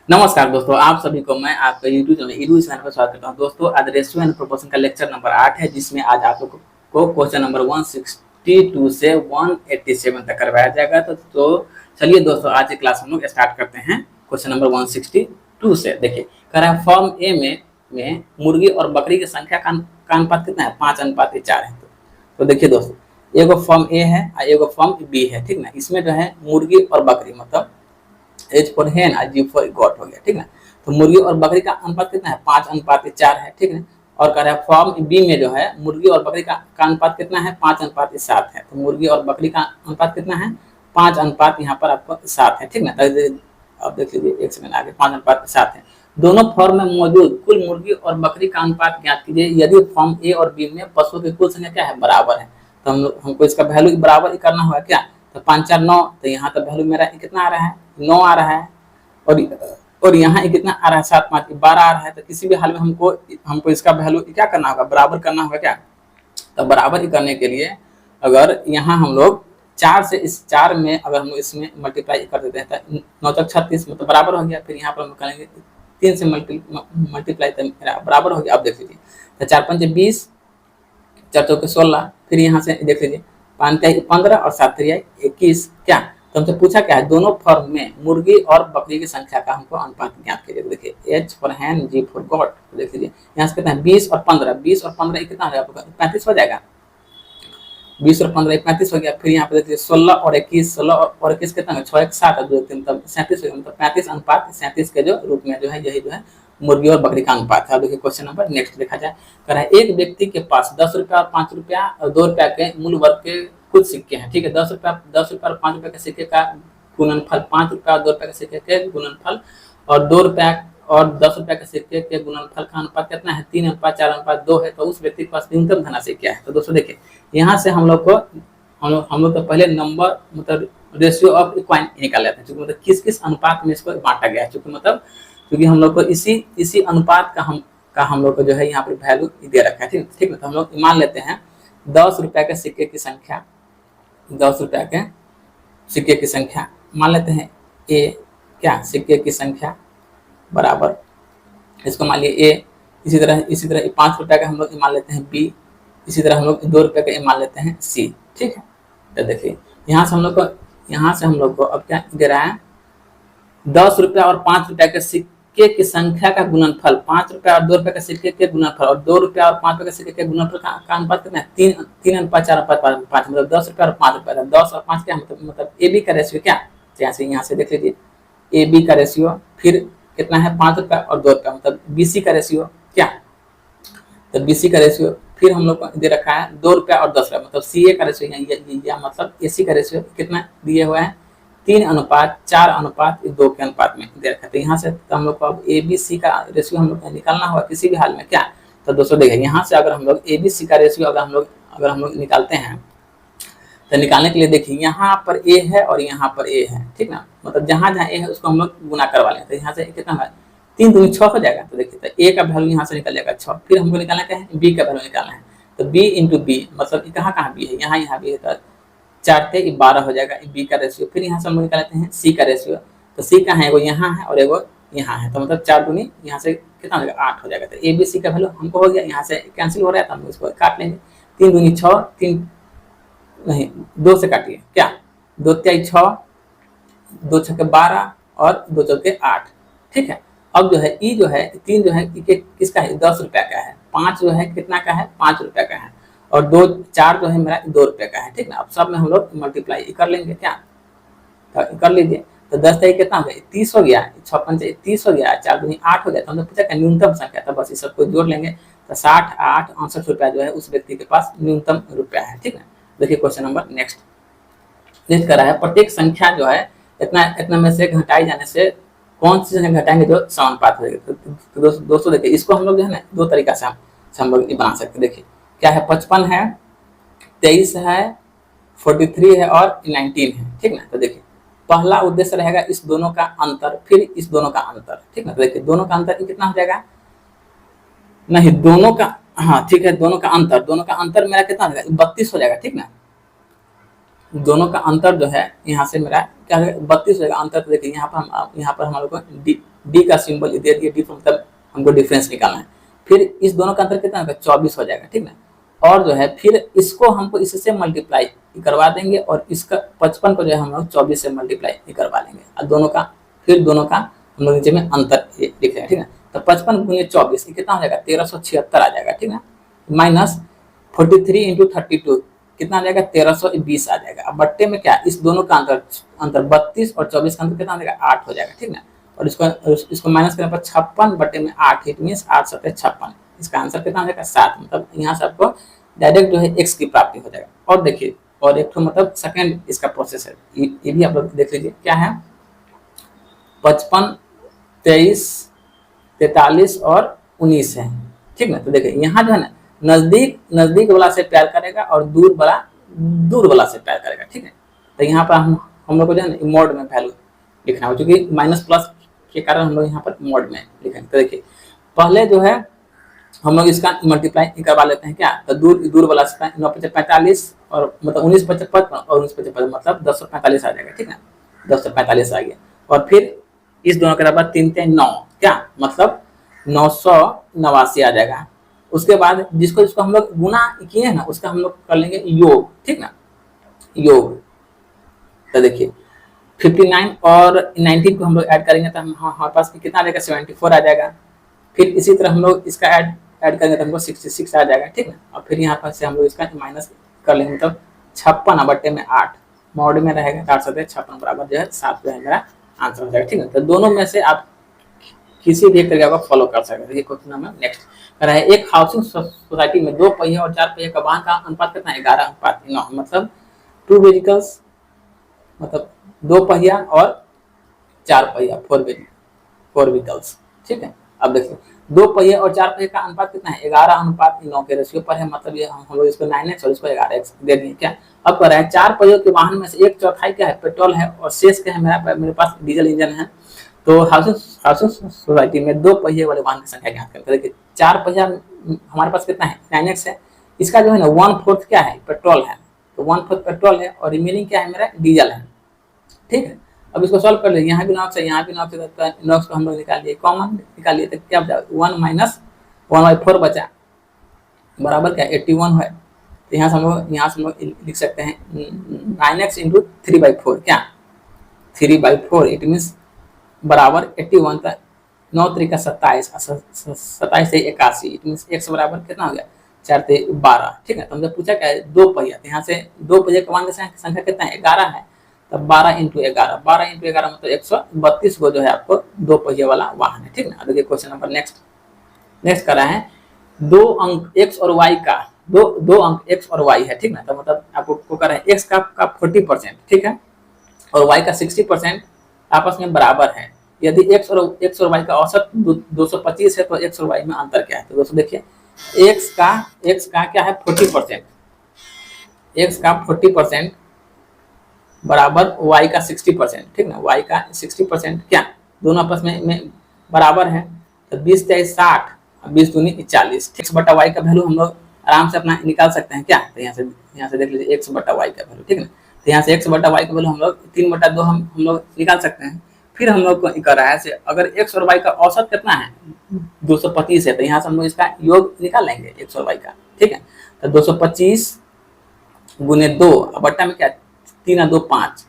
नमस्कार दोस्तों, आप सभी को मैं आपका यूट्यूब चैनल पर स्वागत करता हूं। दोस्तों, आज रेशियो एंड प्रोपोर्शन का लेक्चर नंबर 8 है, जिसमें आज आप लोग को क्वेश्चन नंबर 162 से 187 तक करवाया जाएगा। तो चलिए दोस्तों, आज की क्लास हम लोग स्टार्ट करते हैं क्वेश्चन नंबर 162 से। देखिए, कह रहा है फॉर्म ए में मुर्गी और बकरी की संख्या का अनुपात कितना है? 5:4 है। तो देखिए दोस्तों, एगो फॉर्म ए है और एगो फॉर्म बी है, ठीक ना। इसमें जो है मुर्गी और बकरी, मतलब एच फॉर हेन और जी फॉर गॉट हो गया, ठीक ना। तो मुर्गी और बकरी का अनुपात कितना है? 5:4 है, ठीक है। और कह रहा है फॉर्म बी में जो है मुर्गी और बकरी का अनुपात कितना है? 5:7 है। तो मुर्गी और बकरी का अनुपात कितना है? 5 यहाँ पर आपको 7 है, ठीक ना। अब देख लीजिए, एक सेकंड आगे, 5:7 है। दोनों फॉर्म में मौजूद कुल मुर्गी और बकरी का अनुपात ज्ञात कीजिए यदि फॉर्म ए और बी में पशुओं की कुल संख्या क्या है? बराबर है। तो हमको इसका वैल्यू बराबर ही करना होगा क्या? तो 5 4 9, तो यहाँ तो वैल्यू मेरा कितना आ रहा है? 9 आ रहा है। और यहाँ कितना आ रहा है? 7 5 12 आ रहा है। तो किसी भी हाल में हमको इसका वैल्यू क्या करना होगा? बराबर करना होगा क्या? तो बराबर ही करने के लिए अगर यहाँ हम लोग 4 से इस 4 में अगर हम इसमें मल्टीप्लाई कर देते हैं तो 9 तक 36 मतलब बराबर हो गया। फिर यहाँ पर हम करेंगे 3 से मल्टीप्लाई तो मेरा बराबर हो गया। अब देख लीजिए, तो 4 5 20, 4 चौके 16, फिर यहाँ से देख लीजिए 5 3 15 और 7 3 21। क्या? तो हमसे पूछा क्या है? दोनों फॉर्म में मुर्गी और बकरी की संख्या का हमको अनुपात ज्ञात कीजिए। देखिए, H for hen, G for goat. देख लीजिए यहाँ से कितना है? 20 और 15, 20 और 15 कितना हो जाएगा? 35 हो जाएगा। 20 और 15 35 हो गया। फिर यहाँ पे देखिए 16 और 21, 16 और 21 कितना है? 6 1 7 2 3 तब 37 हो गया। मतलब 35:37 के जो रूप में जो है यही जो है मुर्गी और बकरी का अनुपात है। अब देखिए क्वेश्चन नंबर नेक्स्ट देखा जाए। कह रहा है एक व्यक्ति के पास 10 रुपया और 5 रुपया और 2 रुपया के मूल वर्ग के कुछ सिक्के हैं, ठीक है। 10 रुपया और 5 रुपया के सिक्के का गुणनफल, 5 रुपया और 2 रुपया के सिक्के के गुणनफल और 2 रुपया और 10 रुपया के सिक्के के गुणनफल का अनुपात कितना है? 3:4:2 है। तो उस व्यक्ति के पास न्यूनतम धनराशि क्या है? तो दोस्तों देखिए, यहाँ से हम लोग तो पहले नंबर मतलब रेशियो ऑफ इक्वालिटी निकाल लेते हैं, क्योंकि मतलब किस किस अनुपात में इसको बांटा गया है। क्योंकि हम लोग को इसी अनुपात का हम लोग को जो है यहाँ पर वैल्यू दे रखा है, ठीक है। तो हम लोग मान लेते हैं 10 रुपया के सिक्के की संख्या, 10 रुपया के सिक्के की संख्या मान लेते हैं ए, क्या? सिक्के की संख्या बराबर, इसको मान लिए ए। इसी तरह 5 रुपया का हम लोग मान लेते हैं बी। इसी तरह हम लोग 2 रुपये का मान लेते हैं सी, ठीक है। तो देखिए यहाँ से हम लोग को अब क्या दे रहा है? 10 रुपया और 5 रुपया के सिक्के की संख्या का गुणनफल, 5 रुपया और 2 रुपये के सिक्के के गुणनफल और 2 रुपया और 5 रुपये के सिक्के के गुणनफल का अनुपात कितना है? 3:4:5। मतलब 10 रुपया और 5 रुपया, 10 और 5 क्या मतलब ए बी का रेशियो क्या? यहाँ से देख लीजिए, ए बी का रेशियो, फिर कितना है? 5 रुपया और 2 रुपया, मतलब बीसी का रेशियो क्या? तो बीसी का रेशियो फिर हम लोग को दे रखा है 2 रुपया और 10 रुपया, मतलब सी ए का रेशियो या मतलब एसी का रेशियो कितना दिए हुआ है? 3:4:2 के अनुपात में दे रखा है। तो यहाँ से तो हम लोग को अब ए बी सी का रेशियो हम लोग निकालना होगा किसी भी हाल में, क्या? तो दोस्तों देखिए, यहाँ से अगर हम लोग ए बी सी का रेशियो अगर हम लोग निकालते हैं, तो निकालने के लिए देखिए यहाँ पर ए है और यहाँ पर ए है, ठीक ना। मतलब जहाँ जहाँ ए है उसको हम लोग गुना करवा लें। तो यहाँ से कितना है? 3 दूनी 6 हो जाएगा। तो देखिए, तो ए का वैल्यू यहाँ से निकल जाएगा 6। फिर हमको निकालना क्या है? बी का वैल्यू निकालना है। तो बी इंटू बी, मतलब कहाँ बी है? यहाँ बी है। तो 4 से 12 हो जाएगा बी का रेशियो। फिर यहाँ से हम लोग निकालते हैं सी का रेशियो। तो सी कहाँ है? एगो यहाँ है और एगो यहाँ है। तो मतलब 4 दूनी यहाँ से कितना हो जाएगा? 8 हो जाएगा। तो ए बी सी का वैल्यू हमको हो गया। यहाँ से कैंसिल हो रहा है तो हम इसको काट लेंगे। 3 दूनी 6, 3 नहीं 2 से काटिए, क्या? 2 3 6, 2 6 12 और 2 4 8, ठीक है। अब जो है ई जो है 3 जो है किसका है? 10 रुपया का है। 5 जो है कितना का है? 5 रुपया का है। और 2 4 जो है मेरा 2 रुपये का है, ठीक ना। अब सब में हम लोग मल्टीप्लाई कर लेंगे, क्या? तो कर लीजिए। तो 10 तक कितना हो गया? 30 हो गया। 6 5 30 हो गया। 4 दूनी 8 हो गया। तो हमने पूछा क्या न्यूनतम संख्या था, बस इस सबको जोड़ लेंगे। तो 60 8 68 रुपया जो है उस व्यक्ति के पास न्यूनतम रुपया है, ठीक है। देखिए क्वेश्चन नंबर नेक्स्ट कर रहा है, प्रत्येक संख्या जो है इतना में से घटाई जाने से कौन सी संख्या घटाएंगे जो समानुपात होगी? तो दोस्तों देखिए, इसको हम लोग जो है ना 2 तरीका से हम लोग बना सकते हैं। देखिए क्या है? 55 है, 23 है, 43 है और 19 है, ठीक ना। तो देखिए पहला उद्देश्य रहेगा इस दोनों का अंतर, फिर इस दोनों का अंतर, ठीक ना। तो देखिए दोनों का अंतर कितना हो जाएगा? नहीं, दोनों का, हाँ ठीक है, दोनों का अंतर मेरा कितना हो जाएगा? 32 हो जाएगा, ठीक ना। दोनों का अंतर जो है यहाँ से मेरा क्या है? 32 हो जाएगा अंतर। तो देखिए यहाँ पर हमारे को डी का सिंबल दे दिए, डी मतलब हमको डिफरेंस निकालना है। फिर इस दोनों का अंतर कितना होगा, 24 हो जाएगा, ठीक ना। और जो है फिर इसको हमको इससे मल्टीप्लाई करवा देंगे और इसका 55 को जो है हम लोग 24 से मल्टीप्लाई करवा लेंगे और दोनों का हम लोग नीचे में अंतर लिखेंगे, ठीक है। तो 55 गुने 24 कितना हो जाएगा, 1376 आ जाएगा, ठीक है। माइनस 43 इंटू 32 कितना आ जाएगा, 1320 आ जाएगा। अब बट्टे में क्या, इस दोनों का अंतर 32 और 24 का अंतर कितना आ जाएगा, 8 हो जाएगा, ठीक ना। और इसको माइनस करने पर 56 बट्टे में 8, इट मीन 8 7 56, इसका आंसर कितना आ जाएगा, 7। मतलब यहाँ से आपको डायरेक्ट जो है x की प्राप्ति हो जाएगा। और देखिए और एक तो मतलब सेकंड इसका प्रोसेस है, ये भी आप लोग देख लीजिए क्या है, 55 23 43 और 19 है, ठीक ना। तो देखिए यहाँ जो है ना नजदीक वाला से प्यार करेगा और दूर वाला से प्यार करेगा, ठीक है। तो यहाँ पर हम लोग को जो है ना मोड में वैल्यू लिखना है, क्योंकि माइनस प्लस के कारण हम लोग यहाँ पर मोड में लिखेंगे। तो देखिए पहले जो है हम लोग इसका मल्टीप्लाई करवा लेते हैं क्या, तो दूर वाला से 9 × 45 और मतलब 19 × 55 और 19 × 55 मतलब 1045 आ जाएगा, ठीक है। 1045 आ गया और फिर इस दोनों के बराबर 3 × 9 क्या मतलब 989 आ जाएगा। उसके बाद जिसको हम लोग गुना किए हैं ना उसका हम लोग कर लेंगे योग, ठीक ना, योग। तो देखिए 59 और 19 को हम लोग ऐड करेंगे तो हमारे पास कितना आ जाएगा, 74 आ जाएगा। फिर इसी तरह हम लोग इसका ऐड करेंगे तो हमको 66 आ जाएगा, ठीक है। और फिर यहाँ पर से हम लोग इसका माइनस कर लेंगे, मतलब 56 बट्टे में 8 मॉड में रहेगा, 4 7 56 बराबर जो है 7 जो है मेरा आंसर हो जाएगा, ठीक है। तो दोनों में से आप किसी भी एक तरीके को फॉलो कर सकते हैं। क्वेश्चन नंबर नेक्स्ट कर है, एक हाउसिंग सोसाइटी में 2 पहिया और 4 पहिया का वाहन का अनुपात कितना है, 11:9, मतलब 2 व्हीकल्स मतलब 2 पहिया और 4 पहिया 4 व्हीकल्स, ठीक है। अब देखिए 2 पहिया और 4 पहिया का अनुपात कितना है, 11:9 के रेशियो पर है, मतलब ये हम लोग इसको 9x और इसको 11x दे दिए क्या। अब कर रहा है 4 पहियों के वाहन में से 1/4 क्या है, पेट्रोल है और शेष क्या है, मेरे पास डीजल इंजन है। तो हाउसिंग सोसाइटी में 2 पहिए वाले वाहन की संख्या ज्ञात करें। देखिए 4 पहिया हमारे पास कितना है, 9x है। इसका जो है ना 1/4 क्या है, पेट्रोल है, तो 1/4 पेट्रोल है और रिमेनिंग क्या है मेरा, डीजल है, ठीक है। अब इसको सॉल्व कर लीजिए, यहाँ भी नॉक्स है, यहाँ भी नॉक्स है, तो नॉक्स को हम लोग निकाल लिए, कॉमन निकाल लिए, तो क्या बचा, 1-1/4 बचा, बराबर क्या 81 है। तो यहाँ से हम लोग लिख सकते हैं 9x इंटू 3/4 क्या 3/4, इट मीन्स बराबर 81 तक 9 3 का 27 27 से 81, इट मीन्स x बराबर कितना हो गया, 4 से 12, ठीक है। तो हमसे पूछा क्या है, 2 पहिया, तो यहाँ से 2 पहिया का वाहन की संख्या कितना है, 11 है, तब 12 × 11 मतलब 132 को जो है आपको 2 पहिया वाला वाहन है, ठीक है। देखिए क्वेश्चन नंबर नेक्स्ट कर रहा है, 2 अंक x और y का दो अंक x और y है, ठीक ना। तो मतलब आपको कर रहा है x का 40%, ठीक है, और y का 60% आपस में बराबर है। यदि x और y का औसत 225 है तो x और y में अंतर क्या है। तो दोस्तों देखिए x का क्या है 40%, x का 40% बराबर y का 60%, ठीक ना। y का 60% क्या दोनों आपस में बराबर है, तो 20 × 60 20 दूनी 40, x बटा y का वैल्यू हम लोग आराम से अपना निकाल सकते हैं क्या। तो यहाँ से देख लीजिए x बटा y का वैल्यू, ठीक है। तो यहाँ से x बटा y का वैल्यू हम लोग 3/2 हम लोग निकाल सकते हैं। फिर हम लोग को कर रहा है अगर x और y का औसत कितना है 225 है, तो यहाँ से हम लोग इसका योग निकाल लेंगे x और y का, ठीक है। तो 225 गुने 2 बट्टा में क्या 3 × 2 5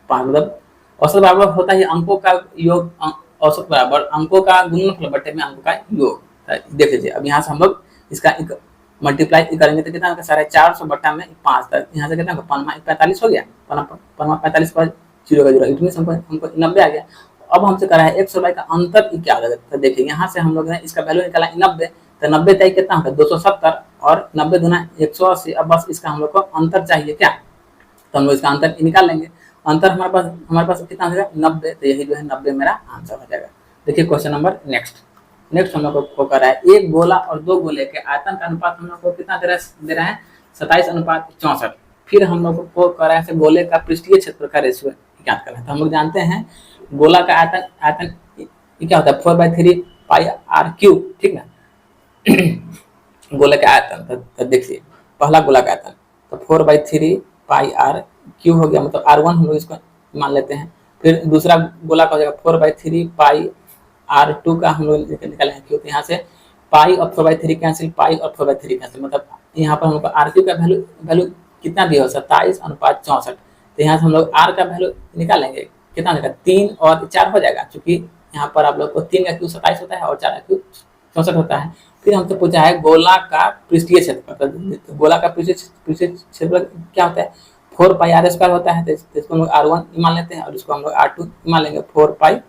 मतलब औसत बराबर होता है अंकों का योग, औसत बराबर अंकों का गुणनफल बट्टे में अंकों का योग। देख लीजिए अब यहाँ से हम लोग इसका मल्टीप्लाई करेंगे तो कितना होगा 450 बट्टा में 5, तक यहाँ से कितना 45 हो गया, 45 पर 0 का 0, इट मींस हमको 90 आ गया। अब हमसे करा है x और y का अंतर क्या होगा, तो देखिए यहाँ से हम लोग ने इसका वैल्यू निकाला 90, तो 90 तय कितना होगा 270 और 90 गुना 180। अब बस इसका हम लोग को अंतर चाहिए क्या, तो हम लोग इसका अंतर निकाल लेंगे। अंतर हमारे पास कितना हो जाएगा 90, तो यही जो है 90 मेरा आंसर हो जाएगा। देखिए क्वेश्चन नंबर नेक्स्ट हम लोग को कर रहा है, एक गोला और 2 गोले के आयतन का अनुपात हम लोग को कितना दे रहा है 27:64। फिर हम लोग को कर रहा है गोले का पृष्ठीय क्षेत्र का रेशियो ज्ञात करना है। तो हम लोग जानते हैं गोला का आयतन क्या होता है 4/3 πr³, ठीक ना। गोले का आयतन तो देखिए पहला गोला का आयतन तो 4/3 πr³ हो गया, मतलब r1 हम लोग इसको मान लेते हैं। फिर दूसरा गोला का हो जाएगा 4/3 R2 का हम लोग निकालेंगे, क्योंकि यहाँ से पाई और 4/3 कैंसिल, पाई और 4/3 कैंसिल, मतलब यहाँ पर हम लोग R2 का वैल्यू वैल्यू कितना दिया हो, 27:64। तो यहाँ से हम लोग R का वैल्यू निकालेंगे, कितना हो जाएगा, 3 और 4 हो जाएगा, क्योंकि यहाँ पर आप लोग को 3 का क्यू 27 होता है और 4 का क्यू 64 होता है। फिर हमसे पूछा है गोला का पृष्ठीय क्षेत्रफल। तो गोला का पृष्ठीय क्षेत्रफल क्या होता है, 4πr² होता है। तो इसको हम लोग R1 मान लेते हैं और इसको हम लोग R2 मान लेंगे। 4π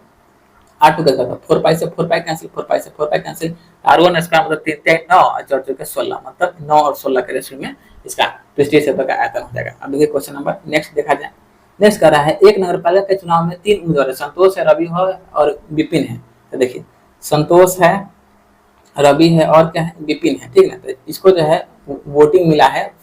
R2 का था, 4π से 4π कैंसिल, 4π से 4π कैंसिल, R1 इसका मतलब 3 3 9 और 4 4 16, मतलब 9 और 16 के रेशियो में इसका पृष्ठीय क्षेत्रफल का आयतन हो जाएगा। अब देखिए क्वेश्चन नंबर नेक्स्ट देखा जाए। नेक्स्ट कर रहा है, एक नगरपालिका के चुनाव में 3 उम्मीदवार है, संतोष है, रवि है और विपिन है। तो देखिए संतोष है, रवि है और क्या है, विपिन है, ठीक है। तो इसको जो है वोटिंग मिला है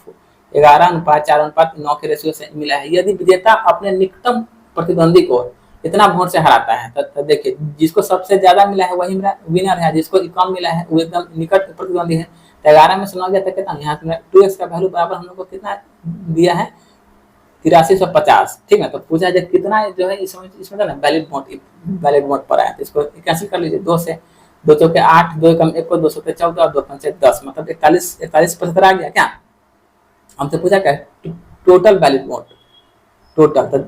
11:4:9 के रेशियो से मिला है। यदि विजेता अपने निकटतम प्रतिद्वंदी को इतना वोट से हराता है, तो देखिए जिसको सबसे ज्यादा मिला है वही मेरा विनर है, जिसको कम मिला है वो एकदम निकट प्रतिद्वंदी है। तो 11 में से 9 गया तो कितना, यहाँ 2x का वैल्यू बराबर हम लोग को कितना दिया है, 8350, ठीक है। तो पूछा है कितना जो है इसमें ना वैलिड वोट पर आया, तो इसको कैंसिल कर लीजिए। 2 से 2 चौके 8, 2 कम 1 को 2 से 14 और 2 5 से 10, मतलब 41 आ गया क्या। हमसे पूछा क्या, टोटल वैलिड वोट टोटल, तो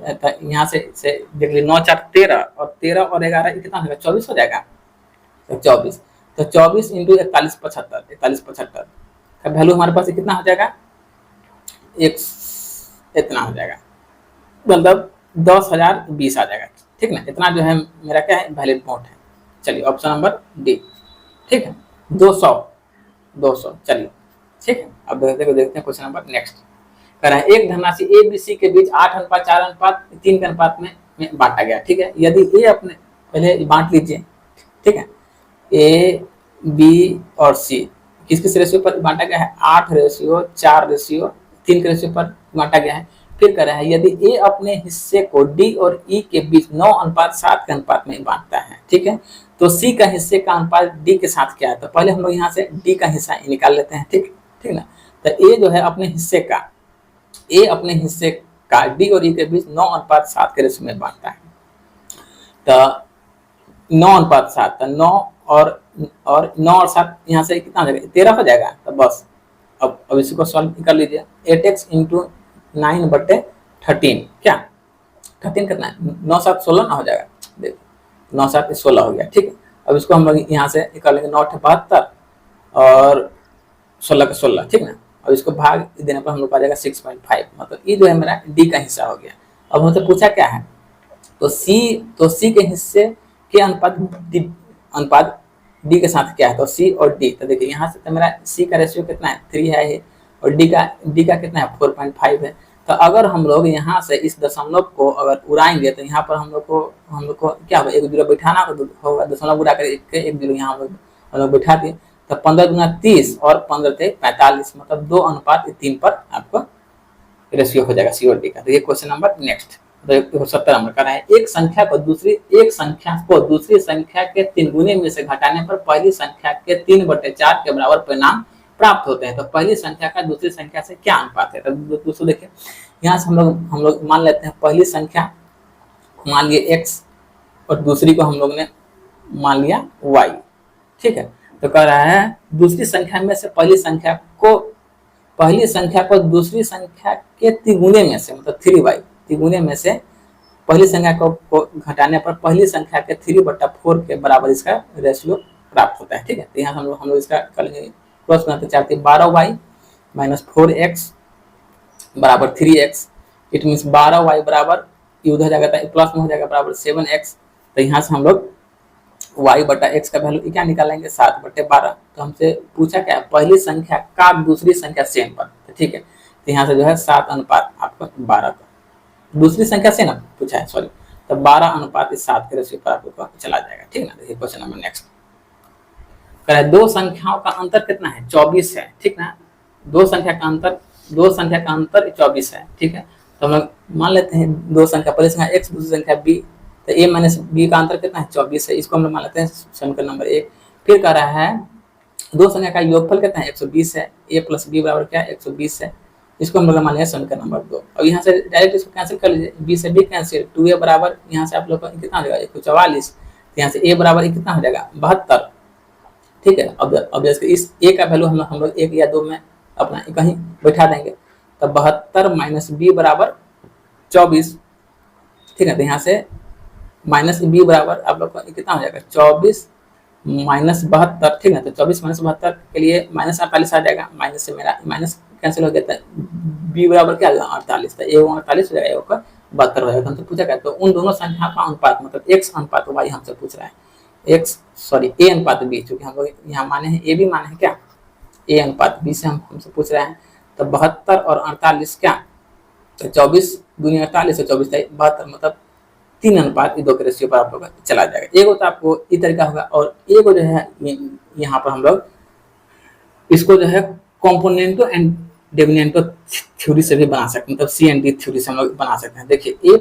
यहाँ से देख लीजिए 9 4 13 और 13 और 11 कितना होगा, 24 हो जाएगा। तो 24 इंटू 4175 का वैल्यू हमारे पास कितना हो जाएगा, एक इतना हो जाएगा, मतलब 10,020 आ जाएगा, ठीक ना। इतना जो है मेरा क्या है, वैलिड वोट है। चलिए ऑप्शन नंबर डी, ठीक है। 200 चलिए, ठीक है। अब देखते हैं क्वेश्चन नंबर नेक्स्ट कर है, एक धनराशि ए बी सी के बीच 8:4:3 के अनुपात में बांटा गया, ठीक है। यदि ए अपने पहले बांट लीजिए, ठीक है, ए बी और सी किस किस रेशियो पर बांटा गया है, 8:4:3 के रेशियो पर बांटा गया है। फिर कह रहा है, यदि ए अपने हिस्से को डी और ई के बीच 9:7 के अनुपात में बांटता है, ठीक है, तो सी का हिस्से का अनुपात डी के साथ क्या है। तो पहले हम लोग यहाँ से डी का हिस्सा निकाल लेते हैं, ठीक ना। तो ए जो है अपने हिस्से का डी और ई के बीच 9:7 के रेशियो में बांटता है। तो 9:7, तो 9 और 9 और 7 यहाँ से कितना हो जाएगा, 13 हो जाएगा। तो बस अब इसी को सॉल्व कर लीजिए। 8x इंटू 9/13, क्या 13 कितना है, 9 7 16 ना हो जाएगा, देखो 9 7 16 हो गया, ठीक है। अब इसको हम लोग यहाँ से निकाल लेंगे, 9 72 और 16 का 16, ठीक ना। अब इसको भाग देने पर हम लोग आ जाएगा 6.5, मतलब ये जो है मेरा डी का हिस्सा हो गया। अब हमसे पूछा क्या है, तो सी के हिस्से के अनुपात डी के साथ क्या है, तो सी और डी। तो देखिए यहाँ से तो मेरा सी का रेशियो कितना है, 3 है, और डी का कितना है, 4.5 है। तो अगर हम लोग यहाँ से इस दशमलव को अगर उड़ाएंगे तो यहाँ पर हम लोग को क्या होगा, 1 0 बैठाना होगा, दशमलव उड़ा कर 1 0 यहाँ हम लोग बैठा दिए। तो 15 गुना 30 और 15 थे 45, मतलब 2:3 पर आपको रेशियो हो जाएगा सी और डी का। तो ये क्वेश्चन नंबर नेक्स्ट, तो 70 नंबर का है, एक संख्या को दूसरी संख्या के 3 गुने में से घटाने पर पहली संख्या के 3/4 के बराबर परिणाम प्राप्त होते हैं। तो पहली संख्या का दूसरी संख्या से क्या अनुपात है। तो दोस्तों देखिए यहाँ से हम लोग मान लेते हैं, पहली संख्या मान लिए x और दूसरी को हम लोग ने मान लिया y, ठीक है। तो कह रहा है दूसरी संख्या में से पहली संख्या को दूसरी संख्या के तिगुने में से, मतलब 3y तिगुने में से पहली संख्या को घटाने पर पहली संख्या के 3/4 के बराबर इसका रेशियो प्राप्त होता है, ठीक है। तो यहाँ हम लोग इसका करेंगे क्रॉस बनाते चाहते हैं, 12y माइनस 4x बराबर 3x, इट मीन्स 12y बराबर ये उधर जाएगा प्लस में हो जाएगा बराबर 7x। तो यहाँ से हम लोग y/x का वैल्यू क्या निकालेंगे, 7/12। तो हमसे पूछा क्या, पहली संख्या का दूसरी संख्या से पर, तो ठीक है। तो यहाँ से जो है 7 आपको 12 का दूसरी संख्या से ना पूछा है, सॉरी, तो 12:7 के रेशियो पर आपको चला जाएगा, ठीक ना। देखिए क्वेश्चन नंबर नेक्स्ट कह रहा है, दो संख्याओं का अंतर कितना है, 24 है, ठीक ना। दो संख्या का अंतर 24 है, ठीक है। तो हम लोग मान लेते हैं दो संख्या, पहली संख्या x दूसरी संख्या b, तो a माइनस b का अंतर कितना है, 24 है। इसको हम लोग मान लेते हैं समीकरण नंबर 1। फिर कह रहा है दो संख्या का योगफल कितना है, 120 है, a प्लस b बराबर क्या है, 120 है। इसको हम लोग मान लिया समीकरण नंबर 2। अब यहाँ से डायरेक्ट इसको कैंसिल कर लीजिए, b से b कैंसिल, 2a बराबर यहाँ से आप लोग को कितना हो जाएगा, 144, तो यहाँ से ए बराबर कितना हो जाएगा 72, ठीक है। अब इसके इस ए का वैल्यू हम लोग 1 या 2 में अपना कहीं बैठा देंगे, तो 72 माइनस बी बराबर 24, ठीक है। तो यहाँ से माइनस बी बराबर आप लोग को कितना हो जाएगा 24 माइनस 72, ठीक है। तो 24 माइनस 72 के लिए माइनस 48 आ जाएगा, माइनस से मेरा माइनस कैंसिल हो जाता है, बी बराबर क्या आएगा 48, तो ए 48 हो जाएगा, का 72 हो जाएगा। हमसे पूछा क्या, तो उन दोनों संख्या का अनुपात मतलब एक्स अनुपात वाई हमसे पूछ रहा है, ए अनुपात बी, चूंकि हम लोग यहाँ माने हैं ए भी माने हैं क्या, ए अनुपात बी से हमसे पूछ रहे हैं। तो 72 और 48 क्या, तो 24 दूनी 48 और 24 72, मतलब 3 अनुपात 2 के रेशियो पर आप लोग चला जाएगा। एगो तो आपको ये तरीका होगा, और एगो जो है यहाँ पर हम लोग इसको जो है कॉम्पोनेंटो एंड डेविनेंटो थ्योरी से भी बना सकते हैं, मतलब सी एंड डी थ्योरी से हम लोग बना सकते हैं। देखिए ए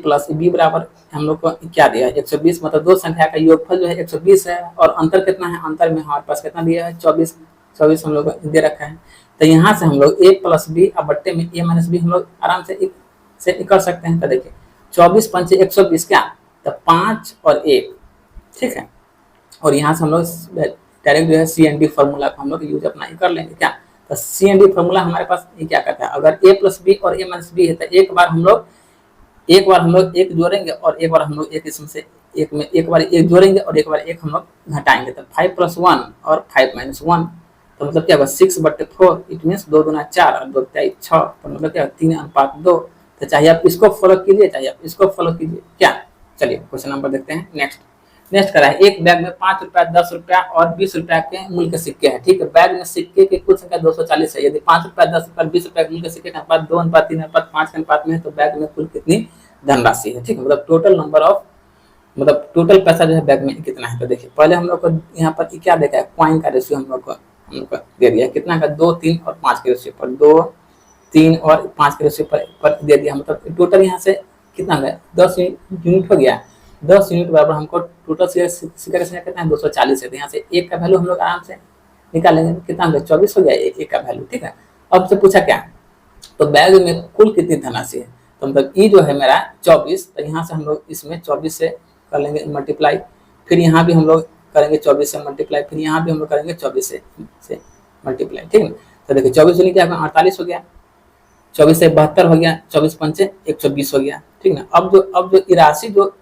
प्लस बी बराबर हम लोग को क्या दिया है 120, मतलब दो संख्या का योगफल जो है 120 है, और अंतर कितना है, अंतर में हमारे पास कितना दिया है 24 हम लोग दे रखा है। तो यहाँ से हम लोग ए प्लस बी अब बट्टे में ए माइनस बी हम लोग आराम से कर सकते हैं। तो देखिए 24 पंचे 120 क्या, तो 5 और 1, ठीक है। और यहाँ से हम लोग डायरेक्ट जो है सी एन डी फॉर्मूला को हम लोग यूज अपना कर लेंगे क्या, तो सी एन डी फॉर्मूला हमारे पास ये क्या कहता है, अगर ए प्लस बी और ए माइनस बी है तो एक बार हम लोग एक जोड़ेंगे, और एक बार हम लोग एक इसमें से एक बार एक जोड़ेंगे और एक बार एक हम लोग घटाएंगे। तो 5 + 1 और 5 - 1, तो मतलब क्या होगा 6/4, इट मीन्स 2 दूना 4 और 2 × 6, तो मतलब क्या 3:2। तो चाहे आप इसको फॉलो कीजिए चाहे आप इसको फॉलो कीजिए क्या। चलिए क्वेश्चन नंबर देखते हैं। नेक्स्ट करा है, एक बैग में 5 रुपया 10 रुपया और 20 रुपया के मूल्य के सिक्के हैं, ठीक है। बैग में सिक्के की कुल संख्या 240 है। यदि 5 रुपया 10 रुपया 20 रुपया के मूल्य के सिक्के का अनुपात 2:3:5 के अनुपात में है, तो बैग में कुल कितनी धनराशि है, ठीक है। मतलब टोटल पैसा जो है बैग में कितना है। तो देखिए पहले हम लोग को यहाँ पर क्या देखा है, कॉइन का रेशियो हम लोग को दे दिया है, कितना का 2, 3 और 5 के रेशियो पर, 2, 3 और 5 के रेशियो पर दे दिया। मतलब टोटल यहाँ से कितना है 10 यूनिट हो गया। 10 यूनिट बराबर हमको टोटल सिक्का का संख्या कितना है 240 है। तो यहाँ से एक का वैल्यू हम लोग आराम से निकालेंगे, कितना हो गया 24 हो गया एक का वैल्यू, ठीक है। अब से पूछा क्या, तो बैग में कुल कितनी धनराशि है, तो मतलब ये जो है मेरा 24, तो यहाँ से हम लोग इसमें 24 से कर लेंगे मल्टीप्लाई, फिर यहाँ भी हम लोग करेंगे 24 से मल्टीप्लाई, फिर यहाँ भी हम लोग करेंगे 24 से मल्टीप्लाई, ठीक है। तो देखिए 24 से क्या 48 हो गया, 24 से 72 हो गया, 24 पंचे 120 हो गया, ठीक है। अब जो राशि जो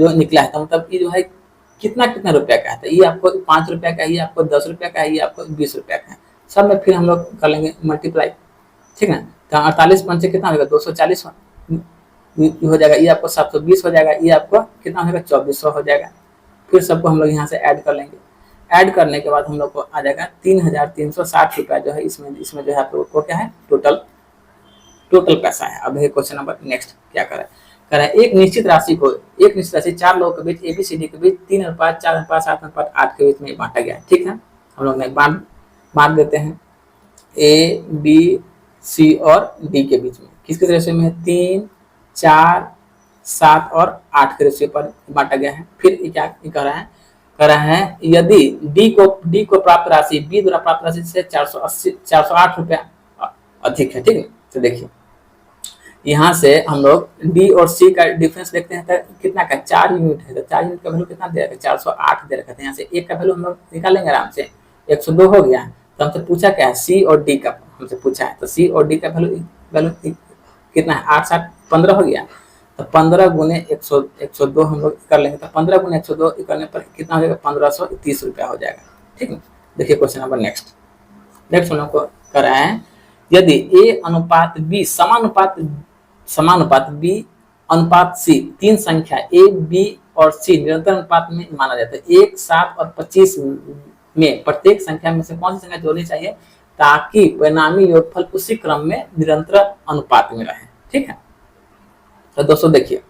निकला है, तो मतलब ये जो है कितना रुपया का है, तो ये आपको 5 रुपया का है, ये आपको 10 रुपया का है, ये आपको 20 रुपया का है, सब में फिर हम लोग कर लेंगे मल्टीप्लाई, ठीक है। तो 48 पंचे कितना होगा 240 हो जाएगा, ये आपको 720 हो जाएगा, ये आपको कितना होगा 2400 हो जाएगा। फिर सबको हम लोग यहाँ से ऐड कर लेंगे, ऐड करने के बाद हम लोग को आ जाएगा 3360 रुपया जो है इसमें जो है आप लोग को क्या है टोटल पैसा है। अब क्वेश्चन नंबर नेक्स्ट क्या कर रहा है, एक निश्चित राशि 4 लोगों के बीच ABCD के बीच 3:4:7:8 के बीच में बांटा गया है, ठीक है। हम लोग बांट देते हैं A, B, C और D के बीच में, किस रेशियो में 3, 4, 7 और 8 के रेशियो पर बांटा गया है। फिर क्या कर रहा है यदि D को प्राप्त राशि B द्वारा प्राप्त राशि से 408 रुपया अधिक है, ठीक है। तो देखिए यहाँ से हम लोग D और C का डिफरेंस देखते हैं, तो कितना का 4 यूनिट है, तो 4 यूनिट का वैल्यू कितना दे रखा है 408 दे रखा है। यहाँ से एक का वैल्यू हम लोग निकालेंगे आराम से 102 हो गया। तो हमसे पूछा क्या है C और D का हमसे पूछा है, तो C और D का वैल्यू कितना है 8, 7, 15 हो गया। तो 15 गुने 102 हम लोग कर लेंगे, तो 15 गुने 102 करने पर कितना हो जाएगा 1530 रुपया हो जाएगा, ठीक है। देखिए क्वेश्चन नंबर नेक्स्ट हम लोग को कर रहा है, यदि A अनुपात B समानुपात B अनुपात C तीन संख्या A, B और C निरंतर अनुपात में माना जाता है, 1, 7 और 25 में प्रत्येक संख्या में से कौन सी संख्या जोड़नी चाहिए ताकि परिणामी योगफल उसी क्रम में निरंतर अनुपात में रहे, ठीक है। तो दोस्तों देखिए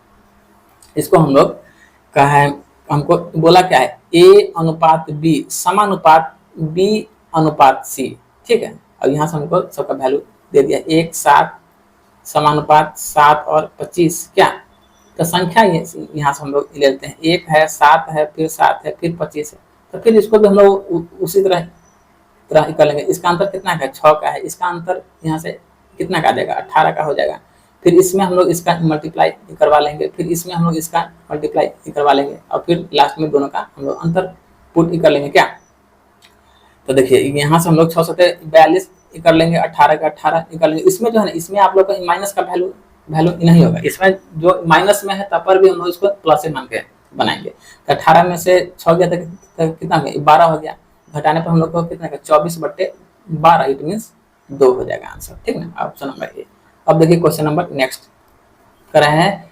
इसको हम लोग कहा है, हमको बोला क्या है A अनुपात B समानुपात B अनुपात C, ठीक है। अब यहाँ से हमको सबका वैल्यू दे दिया 1, 7 समानुपात 7 और 25 क्या, तो संख्या यहाँ से हम लोग ले लेते हैं 1 है 7 है फिर 7 है फिर 25 है। तो फिर इसको भी हम लोग उसी तरह कर लेंगे। इसका अंतर कितना का 6 का है, इसका अंतर यहाँ से कितना का आ जाएगा 18 का हो जाएगा। फिर इसमें हम लोग इसका मल्टीप्लाई करवा लेंगे, फिर इसमें हम लोग इसका मल्टीप्लाई करवा लेंगे, और फिर लास्ट में दोनों का हम लोग अंतर पुट कर लेंगे क्या। तो देखिए यहाँ से हम लोग 6 सत्ते 42 कर लेंगे, 18 का 18 निकाल लेंगे। इसमें जो है ना, इसमें आप लोग का माइनस का वैल्यू नहीं होगा, इसमें जो माइनस में है तब पर भी हम लोग इसको प्लस मान के बनाएंगे। तो 18 में से 6 गया तो कितना हो गया, 12 हो गया, घटाने पर हम लोग को कितना 24/12, इट मीन्स 2 हो जाएगा आंसर, ठीक ना, ऑप्शन नंबर ए। अब देखिए क्वेश्चन नंबर नेक्स्ट कर रहे हैं,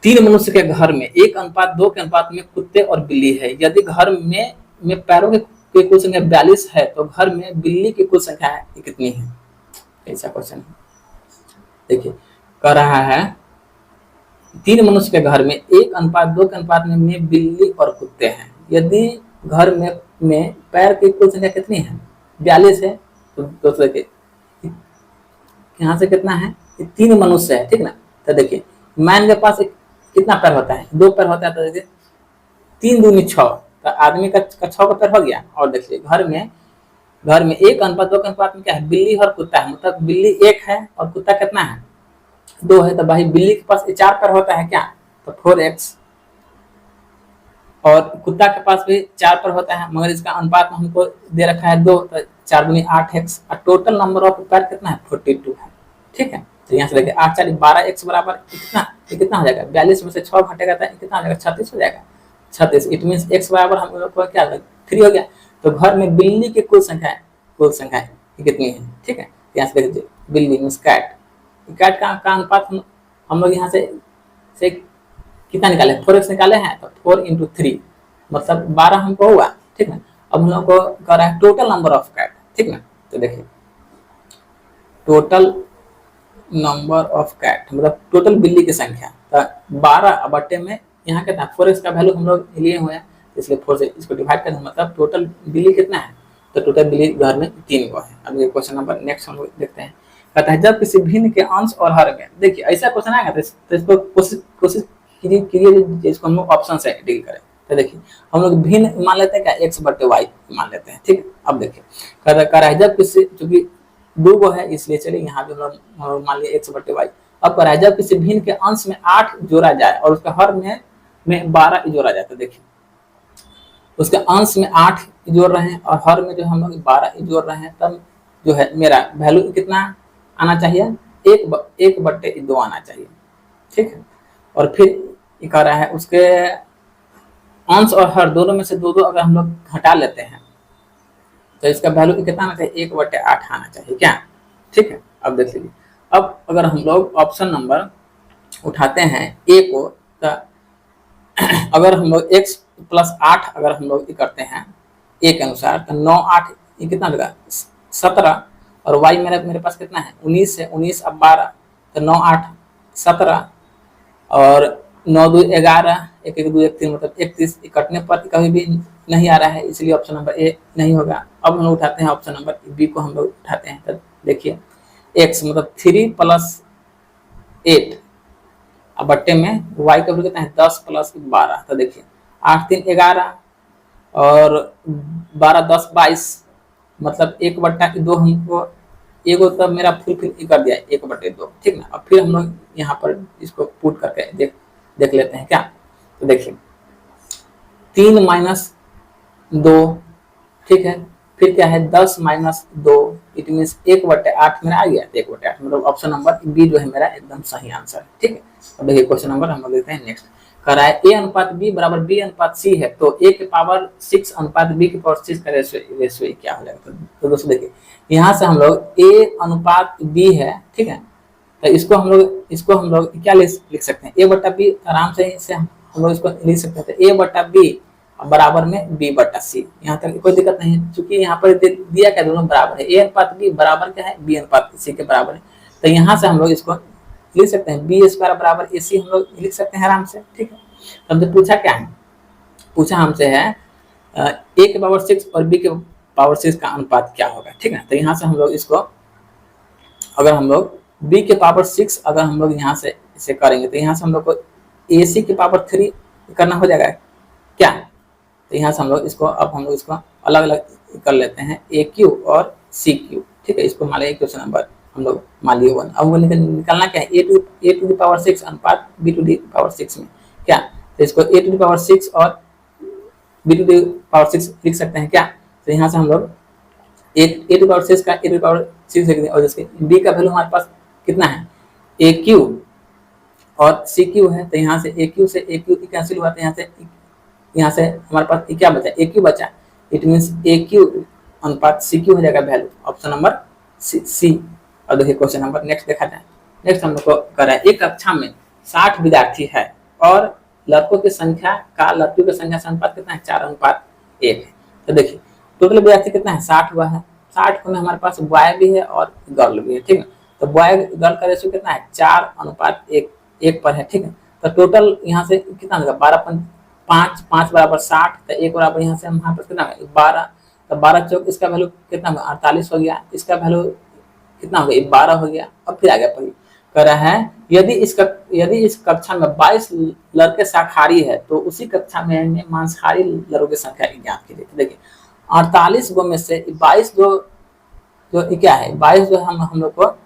3 मनुष्य के घर में 1:2 के अनुपात में कुत्ते और बिल्ली है, यदि घर में पैरों की कुल संख्या 42 है तो घर में बिल्ली की कुल संख्या कितनी है, ऐसा क्वेश्चन है। देखिए कह रहा है 3 मनुष्य के घर में 1:2 के अनुपात में बिल्ली और कुत्ते हैं, यदि घर में पैर की कुल संख्या कितनी है, 42 है, तो दोस्तों देखिए यहाँ से कितना है, 3 मनुष्य है, ठीक ना। तो देखिए मैन के पास कितना पैर होता है, 2 पैर होता है, तो देखिए 3 दूनी 6, तो आदमी का 6 का पैर हो गया। और देखिए घर में 1:2 के अनुपात में क्या है, बिल्ली और कुत्ता है, मतलब बिल्ली 1 है और कुत्ता कितना है, 2 है, तो भाई बिल्ली के पास 4 पैर होता है क्या, तो 4x, और कुत्ता के पास भी 4 पैर होता है, मगर इसका अनुपात में हमको दे रखा है 2, तो 4 दूनी 8x, और टोटल नंबर ऑफ पैर कितना है, 42 है, ठीक है। तो यहाँ से देखिए 8 4 12x बराबर कितना हो जाएगा, 42 में से 6 घटेगा तो कितना हो जाएगा, 36 हो जाएगा, 36, इट मीन्स x बराबर हम लोग को क्या 3 हो गया। तो घर में बिल्ली की कुल संख्या कितनी है, ठीक है। यहाँ से देखिए बिल्ली मीन्स कैट का अनुपात हम लोग यहाँ से कितना निकाले, 4x निकाले हैं, तो 4 × 3 मतलब 12 हमको हुआ, ठीक ना। अब हम लोग को कह रहा है टोटल नंबर ऑफ कैट, ठीक ना। तो देखिए टोटल नंबर ऑफ कैट मतलब टोटल बिल्ली की संख्या, तो 12 बटे में यहाँ कितना 4x का वैल्यू हम लोग लिए हुए हैं, इसलिए 4 से इसको डिवाइड करना, मतलब टोटल बिल्ली कितना है, तो टोटल बिल्ली घर में 3 को है। अब ये क्वेश्चन नंबर नेक्स्ट हम लोग देखते हैं, कहता है जब किसी भिन्न के अंश और हर में, देखिए ऐसा क्वेश्चन आएगा तो इसको कोशिश कीजिए इसको हम लोग ऑप्शन से डील करें। तो देखिए हम लोग भिन्न मान लेते हैं क्या, x/y मान लेते हैं, ठीक है। अब देखिए कह रहा है जब किसी, चूंकि 2 को है इसलिए चलिए यहाँ भी हम लोग मान लिया x/y। अब कह रहा है जब किसी भिन्न के अंश में 8 जोड़ा जाए और उसका हर में 12 जोड़ा जाए, तो देखिए उसके अंश में 8 जोड़ रहे हैं और हर में जो हम लोग 12 जोड़ रहे हैं, तब जो है मेरा वैल्यू कितना आना चाहिए, 1/2 आना चाहिए, ठीक है। और फिर ये कह रहा है उसके अंश और हर दोनों में से 2 अगर हम लोग घटा लेते हैं तो इसका वैल्यू कितना आना चाहिए, 1/8 आना चाहिए क्या, ठीक है। अब देख लीजिए, अब अगर हम लोग ऑप्शन नंबर उठाते हैं ए को, तो अगर हम लोग x + 8 अगर हम लोग करते हैं ए के अनुसार, तो 9 8 ये कितना होगा 17, और y मेरे पास कितना है 19 है, 19 अब 12, तो 9 8 17, और 9 2 11, 1 1 2 1 3 मतलब 31, कटने पर कभी भी नहीं आ रहा है, इसलिए ऑप्शन नंबर ए नहीं होगा। अब हम लोग उठाते हैं ऑप्शन नंबर बी को, हम लोग उठाते हैं, तो देखिए x मतलब 3 + 8 अब बट्टे में y का वैल्यू कितना है 10 + 12, तो देखिए 8 3 11 और 12 10 22 मतलब 1/2 हमको एगो तब मेरा फुल कर दिया 1/2, ठीक ना। अब फिर हम लोग यहाँ पर इसको पुट करके देख लेते हैं क्या। तो देखिए 3 - 2, ठीक है, फिर क्या है 10 - 2, इट मीन्स 1/8 मेरा आ गया, 1/8 मतलब ऑप्शन नंबर बी जो है मेरा एकदम सही आंसर है, ठीक है। अब देखिए क्वेश्चन नंबर हम लोग देखते हैं नेक्स्ट, कह रहा है a/b = b/c है, तो a⁻6 का रेशियो क्या हो जाएगा। तो दोस्तों देखिए यहाँ से हम लोग a/b है, ठीक है, तो इसको हम लोग क्या लिख सकते हैं, a/b आराम से हम लोग इसको लिख सकते हैं, तो a/b बराबर में b/c, यहाँ तक कोई दिक्कत नहीं है, क्योंकि यहाँ पर दिया क्या दोनों बराबर है, a/b बराबर क्या है b/c के बराबर है, तो यहाँ से हम लोग इसको लिख सकते हैं b² = ac हम लोग लिख सकते हैं आराम से, ठीक है। तो हमसे पूछा क्या है, पूछा हमसे है a⁻6 और b⁻6 का अनुपात क्या होगा, ठीक है। तो यहाँ से हम लोग इसको अगर हम लोग b⁻6 अगर हम लोग यहाँ से इसे करेंगे, तो यहाँ से हम लोग को ac⁻3 करना हो जाएगा क्या। तो यहाँ से हम लोग इसको अलग अलग कर लेते हैं, AQ और CQ, ठीक है। इसको मान लेंगे क्वेश्चन नंबर हम लोग मान लिए 1। अब वो निकालना क्या है, ए टू द पावर 6 अनुपात बी टू द पावर 6 में क्या, तो इसको ए टू द पावर 6 और बी टू द पावर 6 लिख सकते हैं क्या। तो यहाँ से हम लोग ए टू पावर 6 का ए टू पावर 6 लिख दें, और जिसके बी का वैल्यू हमारे पास कितना है, ए क्यू और सी क्यू है। तो यहाँ से ए क्यू से ए क्यू कैंसिल हुआ, तो यहाँ से हमारे पास क्या बचा, ए क्यू बचा। इट मीन्स ए क्यू अनुपात सी क्यू हो जाएगा वैल्यू, ऑप्शन नंबर सी। और देखिए क्वेश्चन नंबर नेक्स्ट देखा जाए। नेक्स्ट हम लोग को कर रहा है, एक कक्षा में 60 विद्यार्थी है और लड़कों की संख्या का लड़कियों की संख्या से अनुपात कितना है, 4:1 है। तो देखिए टोटल विद्यार्थी कितना है, 60 हुआ है। 60 में हमारे पास बॉय भी है और गर्ल भी है, ठीक है। तो बॉय गर्ल का रेशियो कितना है, 4:1 पर है, ठीक है। तो टोटल यहाँ से कितना होगा, 12 5 बराबर 60, तो 1 बराबर यहाँ से हमारे पास कितना है 12। तो 12 चौक इसका वैल्यू कितना होगा, 48 हो गया। इसका वैल्यू कितना हो गया, 12 हो गया। अब फिर आ गया पहले कह रहा है, यदि इस कक्षा में 22 लड़के शाकाहारी है तो उसी कक्षा में मांसाहारी लड़कों की संख्या ज्ञात कीजिए। तो देखिए 48 गो में से 22 जो क्या है, 22 जो हम लोग को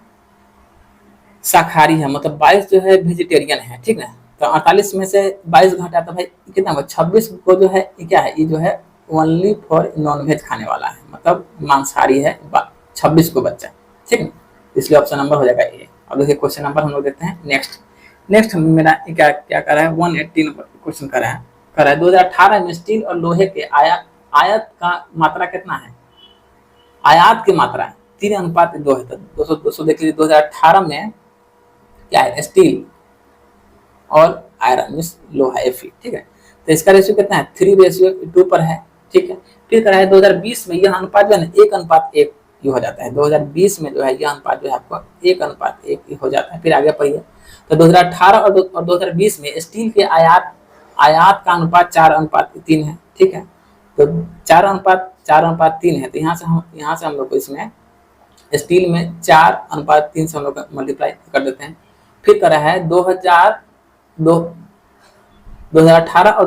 शाकाहारी है, मतलब 22 जो है वेजिटेरियन है, ठीक है। तो 48 में से 22 घटा तो भाई कितना होगा, 26 को जो है क्या है, ये जो है ओनली फॉर नॉन वेज खाने वाला है, मतलब मांसाहारी है 26 को बच्चा, ठीक है। इसलिए ऑप्शन नंबर हो जाएगा ए। अब देखिए क्वेश्चन नंबर हम लोग देखते हैं नेक्स्ट मेरा क्या क्या कर रहा है, 180 नंबर क्वेश्चन कर रहा है 2018 में स्टील और लोहे के आयात का मात्रा कितना है, आयात की मात्रा 3:2 है। तो दोस्तों देख लीजिए 2018 में क्या है, स्टील और आयरन मींस लोहा Fe, ठीक है। तो इसका रेशियो कितना है, 3:2 पर है, ठीक है। फिर करा है 2020 में यह अनुपात जो है ना 1:1 हो जाता है। 2020 में जो है यह अनुपात जो है आपको 1:1 हो जाता है। फिर आगे पढ़िए, तो 2018 और 2020 में स्टील के आयात का अनुपात 4:3 है, ठीक है। तो 4:3 है। तो यहाँ से हम लोग को इसमें स्टील में 4:3 से हम लोग मल्टीप्लाई कर देते हैं। फिर करा है 2018 और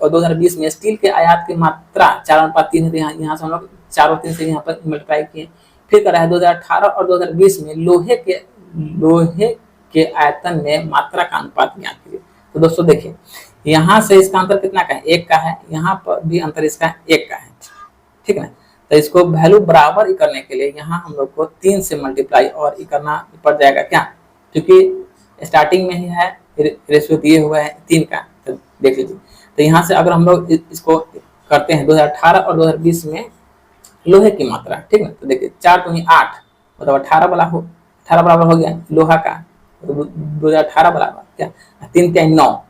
2020 में स्टील के आयात की मात्रा 4:3 है। तो यहाँ से हम लोग 4 और 3 से यहाँ पर मल्टीप्लाई किए। फिर करा है 2018 और 2020 में लोहे के आयतन में मात्रा का अनुपात ज्ञात कीजिए। तो दोस्तों देखिए यहाँ से इसका अंतर कितना का है, 1 का है। यहाँ पर भी अंतर इसका 1 का है, ठीक है ना। तो इसको वैल्यू बराबर करने के लिए यहाँ हम लोग को 3 से मल्टीप्लाई और करना पड़ जाएगा क्या, क्योंकि स्टार्टिंग में ही है रेशियो दिए हुए है 3 का। तो देख लीजिए, तो यहाँ से अगर हम लोग इसको करते हैं 2018 और 2020 में लोहे की मात्रा, ठीक है। तो देखिए 4 दूनी 8, मतलब 18 बराबर हो गया लोहा का, तो 2018 बराबर क्या 3 3 9,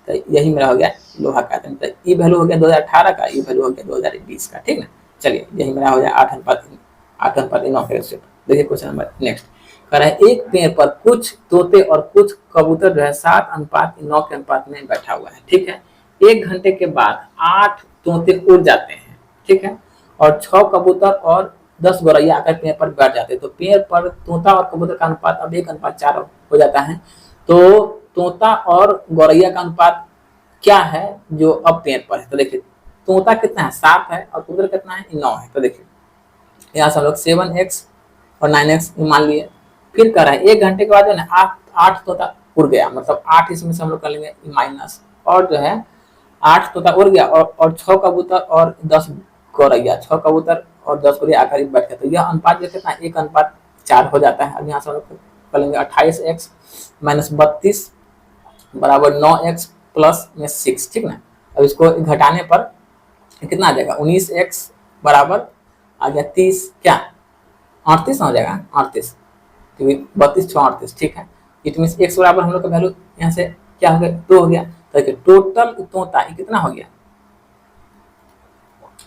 तो यही मेरा हो गया लोहा का। तो ये वैल्यू हो गया 2018 का, ये वैल्यू हो गया 2020 का, ठीक है। चलिए यही मेरा हो गया 8:9 के रेशियो। देखिए क्वेश्चन नंबर नेक्स्ट कह रहा है, एक पेड़ पर कुछ तोते और कुछ कबूतर जो है 7:9 के अनुपात में बैठा हुआ है, ठीक है। 1 घंटे के बाद 8 तोते उड़ जाते हैं, ठीक है, और 6 कबूतर और 10 गौरैया आकर पेड़ पर बैठ जाते हैं। तो पेड़ पर तोता और कबूतर का अनुपात अब 1:4 हो जाता है। तो तोता और गौरैया का अनुपात क्या है जो अब पेड़ पर है। तो देखिए तोता कितना है 7 है और कबूतर कितना है 9 है। तो देखिए यहाँ से हम लोग 7x और 9x मान लिए। फिर कर रहा है 1 घंटे के बाद जो है 8 तोता उड़ गया, मतलब 8 इसमें से हम लोग कर लेंगे माइनस, और जो है 8 तोता उड़ गया और 6 कबूतर और 10 गौरैया, 6 कबूतर और 10 गौरैया आकर बैठ गया। तो यह अनुपात जो कितना 1:4 हो जाता है। अब यहाँ से हम लोग कर लेंगे 28x - 32 बराबर 9x प्लस में 6, ठीक ना। अब इसको घटाने पर कितना आ जाएगा 19x बराबर आ गया 30, क्या 38 हो जाएगा 38, क्योंकि 32 6 38, ठीक है। इट मीन x बराबर हम लोग का वैल्यू यहाँ से क्या हो गया 2 हो गया। तो देखिए टोटल तोता कितना हो गया,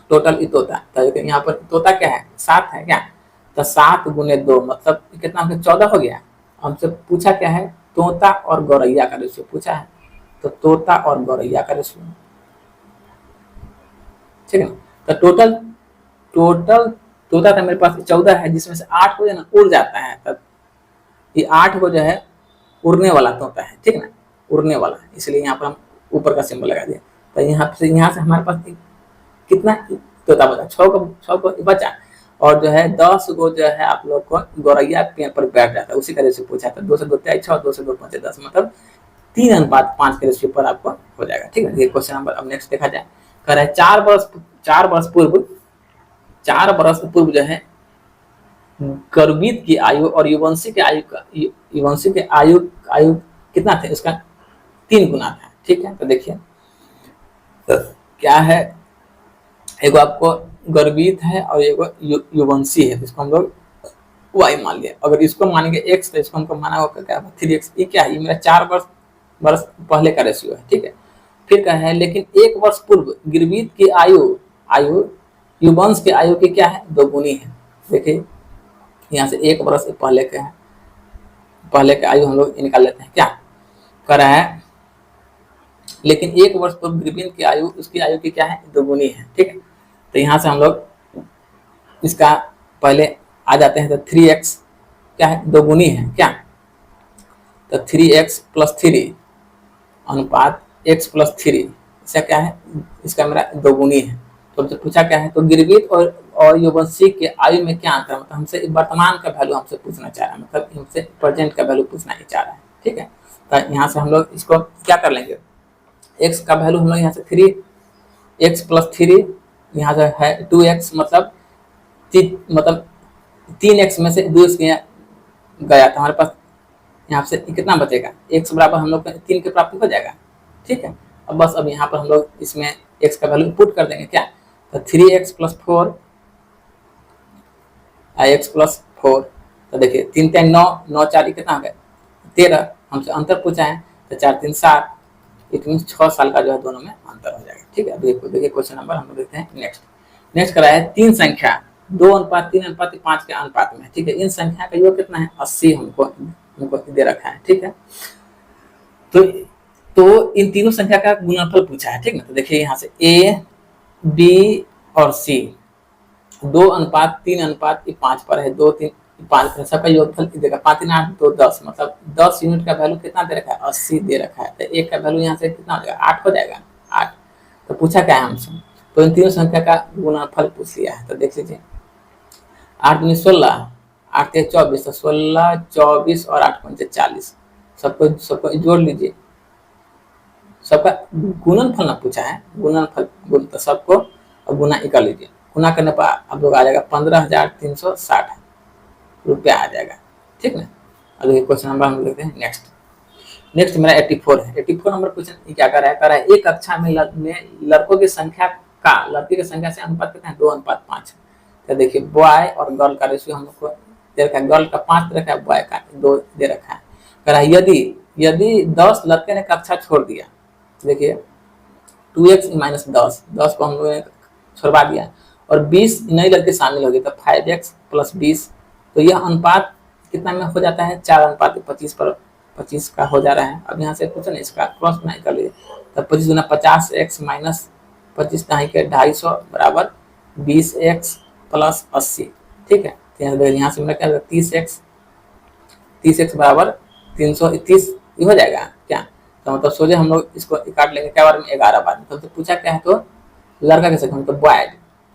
टोटल तोता, तो यहाँ पर तोता क्या है 7 है क्या, तो 7 गुने 2 मतलब कितना हो गया 14 हो गया। हमसे पूछा क्या है तोता और गौरैया का रेशियो पूछा है, तो तोता और गौरैया का रेशियो, ठीक है ना। तो टोटल तोता था मेरे पास 14 है, जिसमें से 8 को जो है ना उड़ जाता है। तब ये 8 को जो है उड़ने वाला तोता है, ठीक ना, उड़ने वाला, इसलिए यहाँ पर हम ऊपर का सिंबल लगा दिया। तो यहाँ से हमारे पास कितना तोता बचा 6 को बचा, और जो है 10 गो जो है आप लोग को गौरैया पेड़ पर बैठ जाता है, उसी का रेशियो पूछा था। 2 से 2 6 और 2 से 2 5 10, मतलब 3:5 के रेशियो पर आपको हो जाएगा। ठीक है, ये क्वेश्चन नंबर अब नेक्स्ट देखा जाए। कह रहा है 4 वर्ष पूर्व जो है गर्भित की आयु और युवंशी के आयु आयु कितना था, इसका 3 गुना था। ठीक है, तो देखिए तो क्या है, एगो आपको गर्भित है और एगो युवंशी है, तो इसको हम लोग y मान लिया। अगर इसको मानेंगे x तो इसको हमको माना होगा क्या 3x। ये क्या है, ये मेरा 4 वर्ष पहले का रेशियो है। ठीक है, फिर क्या है, लेकिन 1 वर्ष पूर्व गर्भित की आयु युवंश की आयु की क्या है, 2 गुनी है। देखिए यहाँ से 1 वर्ष पहले के आयु हम लोग निकाल लेते हैं। क्या कर रहा है, लेकिन 1 वर्ष पूर्व गर्भित की आयु, उसकी आयु की क्या है, 2 गुनी है। ठीक है, तो यहाँ से हम लोग इसका पहले आ जाते हैं। तो 3x क्या है, 2 गुनी है क्या, तो 3x + 3 अनुपात x + 3, इसका क्या है, इसका मेरा 2 गुनी है। तो हमसे पूछा क्या है, तो गर्भित और युवंशी के आयु में क्या अंतर, मतलब हमसे वर्तमान का वैल्यू हमसे पूछना चाह रहा है, मतलब हमसे प्रेजेंट का वैल्यू पूछना ही चाह रहा है। ठीक है, तो यहाँ से हम लोग इसको क्या कर लेंगे, x का वैल्यू हम लोग यहाँ से 3x + 3, यहाँ से है 2x, मतलब 3x में से 2x गया तो हमारे पास यहाँ से कितना बचेगा, x बराबर हम लोग 3 के प्राप्ति हो जाएगा। ठीक है, अब बस अब यहाँ पर हम लोग इसमें x का वैल्यू पुट कर देंगे। क्या, तो 3x + 4 x + 4, तो देखिए 3 3 9 9 4 कितना हो गया 13, हमसे अंतर पूछा है, तो 4 3 7, इट मीन 6 साल का जो है दोनों में अंतर हो जाएगा। ठीक है, देखिए क्वेश्चन नंबर हम लोग देखते हैं नेक्स्ट करा है 3 संख्या 2:3:5 के अनुपात में। ठीक है, इन संख्या का योग कितना है, 80 हमको दे रखा है। ठीक है, तो इन तीनों संख्या का गुणनफल पूछा है। ठीक है, तो देखिए यहाँ से a b और c 2:3:5 पर है, 2 3 5 पर सबका योगफल देगा 5 3 8 2 10, मतलब 10 यूनिट का वैल्यू कितना दे रखा है, 80 दे रखा है। तो एक का वैल्यू यहाँ से कितना हो जाएगा, 8 हो जाएगा 8। तो पूछा क्या है हमसे, तो इन तीनों संख्या का गुणनफल पूछ लिया है। तो देख लीजिए 8 दूनी 16, 8 3 24, तो 16 24 और 8 5 40, सबको जोड़ लीजिए, सबका गुणनफल ना पूछा है, गुण तो सबको और गुना कर लीजिए, गुना करने पर आप लोग आ जाएगा 15,360 रुपया आ जाएगा। ठीक ना, अब देखिए क्वेश्चन नंबर हम देखते हैं नेक्स्ट मेरा 84 है। 84 नंबर क्वेश्चन क्या कर रहा है, एक कक्षा में लड़कों की संख्या का लड़की की संख्या से अनुपात कितना है, 2:5। तो देखिए बॉय और गर्ल का रेशियो हम लोग को दे रखा है, गर्ल का 5 दे रखा है, बॉय का 2 दे रखा है। कह रहा है यदि 10 लड़के ने कक्षा छोड़ दिया, देखिए 2x - 10 को हम लोग ने छोड़वा दिया और 20 नए लड़के शामिल हो गए, तो 5x + 20, तो यह अनुपात कितना में हो जाता है, 4:25 पर 25 का हो जा रहा है। अब यहाँ से कुछ नहीं, इसका क्रॉस नहीं कर लीजिए, तो 25 गुना 50x - 25 नहीं के 250 बराबर 20x + 80। ठीक है, यहाँ से मेरा क्या 30x बराबर 331 हो जाएगा क्या, तो मतलब सोचे हम लोग इसको काट लेंगे क्या बार में 11 बार में। तो पूछा क्या है, तो लड़का कैसे, तो बॉयज,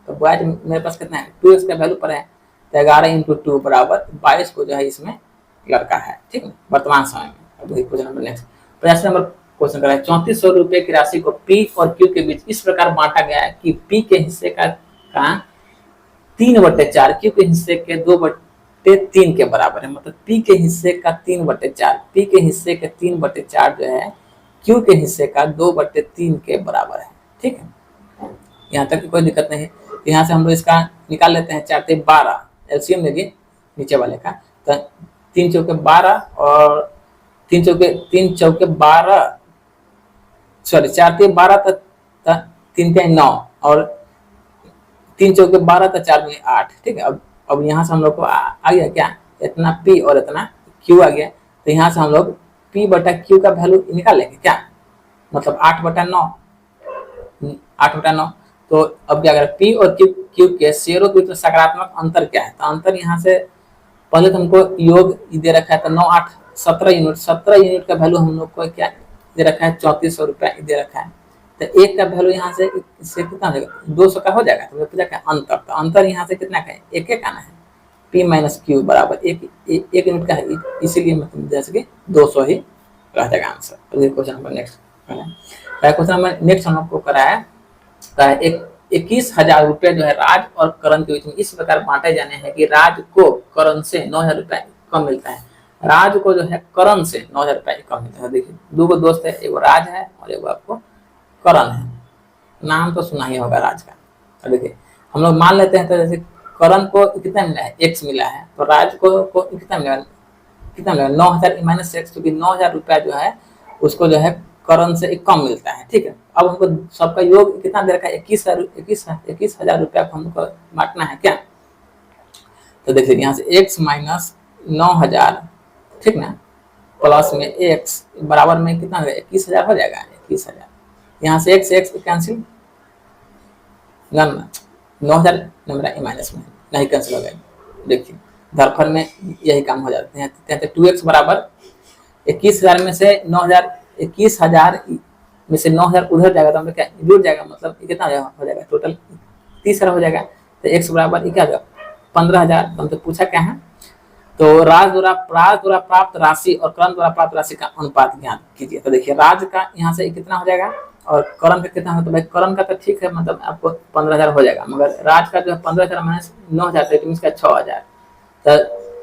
तो बॉयज मेरे पास कितना है 2x का वैल्यू पर है, तो 11 × 2 बराबर 22 को जो है इसमें लड़का है। ठीक है, वर्तमान समय में। अब question number next 85 number question करा है 3400 रुपए की राशि को P और Q के बीच इस प्रकार बांटा गया है कि P के हिस्से का 3/4 Q के हिस्से के 2/3 के बराबर है, मतलब P के हिस्से का 3/4, P के हिस्से के 3/4 जो है Q के हिस्से का 2/3 के बराबर है। ठीक है, यहाँ तक कोई दिक्कत नहीं है। यहाँ से हम लोग इसका निकाल लेते हैं, 4 3 12 एलसीएम लेंगे नीचे वाले का, तो 3 चौके 12 और 3 चौके 12, सॉरी 4 3 12 तक 3 3 9 और 3 चौके 12 तो 4 दूनी 8। ठीक है, अब यहाँ से हम लोग को आ गया क्या, इतना P और इतना Q आ गया, तो यहाँ से हम लोग P/Q का वैल्यू निकाल लेंगे क्या, मतलब 8/9, 8/9। तो अब क्या करें, P और Q के शेयरों के बीच सकारात्मक अंतर क्या है, तो अंतर यहाँ से पहले तो हमको योग दे रखा है, तो 9 8 17 यूनिट, 17 यूनिट का वैल्यू हम लोग को क्या दे रखा है, 3400 रुपया दे रखा है। तो एक का वैल्यू यहाँ से इससे कितना हो जाएगा, 200 का हो जाएगा। तो पूछा क्या अंतर, तो अंतर यहाँ से कितना का है, एक एक आना है, पी माइनस क्यू बराबर एक यूनिट का है, इसीलिए मतलब जैसे कि 200 ही रह जाएगा आंसर। तो ये question number next question number next हम आपको कराया 21,000 रुपए जो है राज और करण के बीच में इस प्रकार बांटे जाने हैं कि राज को करण से 9,000 रुपए कम मिलता है। राज को जो है करण से 9,000 रुपए कम मिलता है। देखिए दो को दोस्त है, एगो राज है और एगो आपको करण है। नाम तो सुना ही होगा राज का। तो देखिए हम लोग मान लेते हैं, तो जैसे करण को कितना मिला है, x मिला है, तो राज को कितना मिला, 9,000 माइनस एक्स, क्योंकि 9,000 रुपया जो है उसको जो है करण से कम मिलता है। ठीक है, अब हमको सबका योग कितना दे रखा है, 21,000 रुपया को हमको बांटना है क्या। तो देखिए यहाँ से x माइनस 9,000, ठीक ना, प्लस में x बराबर में कितना हो जाएगा, 21,000 हो जाएगा। 21,000 यहाँ से x कैंसिल, 9,000 नंबर माइनस में नहीं कैंसिल हो जाएगा। देखिए धरफल में यही काम हो जाते हैं। 2x बराबर 21,000 में से 9,000, 21,000 में से 9,000 उधर जाएगा तो हम क्या जुड़ जाएगा, मतलब कितना हो जाएगा टोटल 30,000 हो जाएगा। तो x बराबर क्या हो जाएगा 15,000। तो हमसे पूछा क्या है, तो राज द्वारा प्राप्त राशि और करण द्वारा प्राप्त राशि का अनुपात ज्ञात कीजिए। तो देखिए राज का यहाँ से कितना हो जाएगा और करण का कितना हो, तो भाई करण का तो ठीक है, मतलब आपको 15,000 हो जाएगा, मगर राज का जो है 15,000 माइनस 9,000 तो इसका 6,000। तो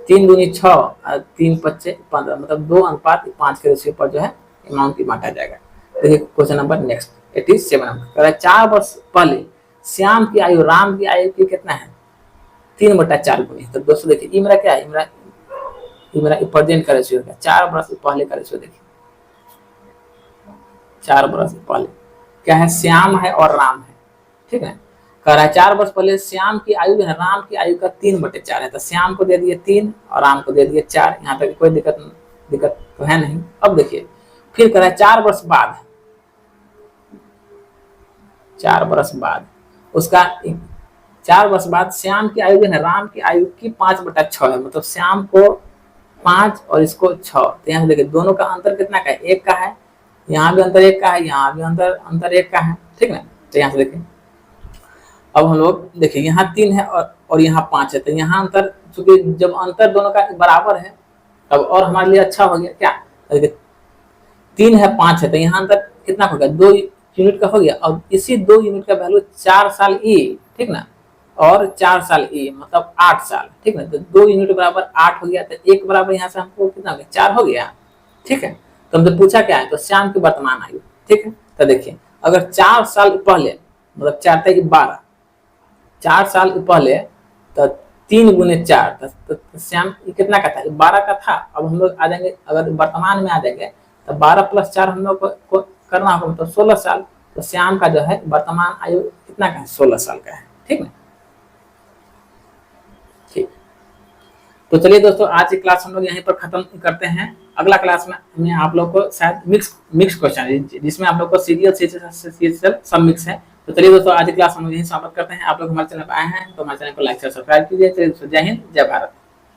3 दूनी 6 और 3 5 15, मतलब 2:5 के रेशियो पर जो है अमाउंट की बांटा जाएगा। देखिए क्वेश्चन नंबर नेक्स्ट 87 नंबर, 4 वर्ष पहले श्याम की आयु राम की आयु की कितना है, 3/4 गुनी। तो दोस्तों देखिए ये मेरा क्या है, ये मेरा प्रेजेंट का रेशियो है, 4 वर्ष पहले का रेशियो। देखिए 4 वर्ष पहले क्या है, श्याम है और राम है। ठीक है, कह रहा है 4 वर्ष पहले श्याम की आयु जो है राम की आयु का 3/4 है। तो श्याम को दे दिए 3 और राम को दे दिए 4। यहाँ तक कोई दिक्कत तो है नहीं। अब देखिए फिर कह रहा है 4 वर्ष बाद, 4 वर्ष बाद उसका 4 वर्ष बाद श्याम की आयु जो है राम की आयु की 5/6 है, मतलब श्याम को 5 और इसको 6। तो यहाँ से देखिए दोनों का अंतर कितना का है, 1 का है, यहाँ भी अंतर 1 का है, यहाँ भी अंतर 1 का है। ठीक ना, तो यहाँ से देखिए अब हम लोग देखिए यहाँ 3 है और यहाँ 5 है, तो यहाँ अंतर, चूंकि जब अंतर दोनों का बराबर है तब और हमारे लिए अच्छा हो गया क्या। 3 है 5 है, तो यहाँ अंतर कितना हो गया, 2 यूनिट का हो गया। अब इसी 2 यूनिट का वैल्यू 4 साल ई, ठीक ना, और 4 साल ई मतलब 8 साल। ठीक ना, तो 2 यूनिट बराबर 8 हो गया, तो 1 बराबर यहाँ से हमको कितना हो गया, 4 हो गया। ठीक है, तो हमसे पूछा क्या है, तो श्याम की वर्तमान आयु। ठीक है, तो देखिए अगर 4 साल पहले, मतलब 4 तक 12, 4 साल पहले तो 3 गुने 4, तो श्याम कितना का था, 12 का था। अब हम लोग आ जाएंगे, अगर वर्तमान में आ जाएंगे तो 12 + 4 हम लोग को करना होगा, मतलब 16 साल। तो श्याम का जो है वर्तमान आयु कितना का है, 16 साल का है। ठीक है, ठीक। तो चलिए दोस्तों आज की क्लास हम लोग यहीं पर खत्म करते हैं। अगला क्लास में आप लोग को शायद मिक्स क्वेश्चन, जिसमें आप लोग को सीरियल सब मिक्स है। तो चलिए दोस्तों आज की क्लास हम लोग यहीं समाप्त करते हैं। आप लोग हमारे चैनल पर आए हैं तो हमारे चैनल को लाइक से सब्सक्राइब कीजिए। चलिए जय हिंद, जय भारत।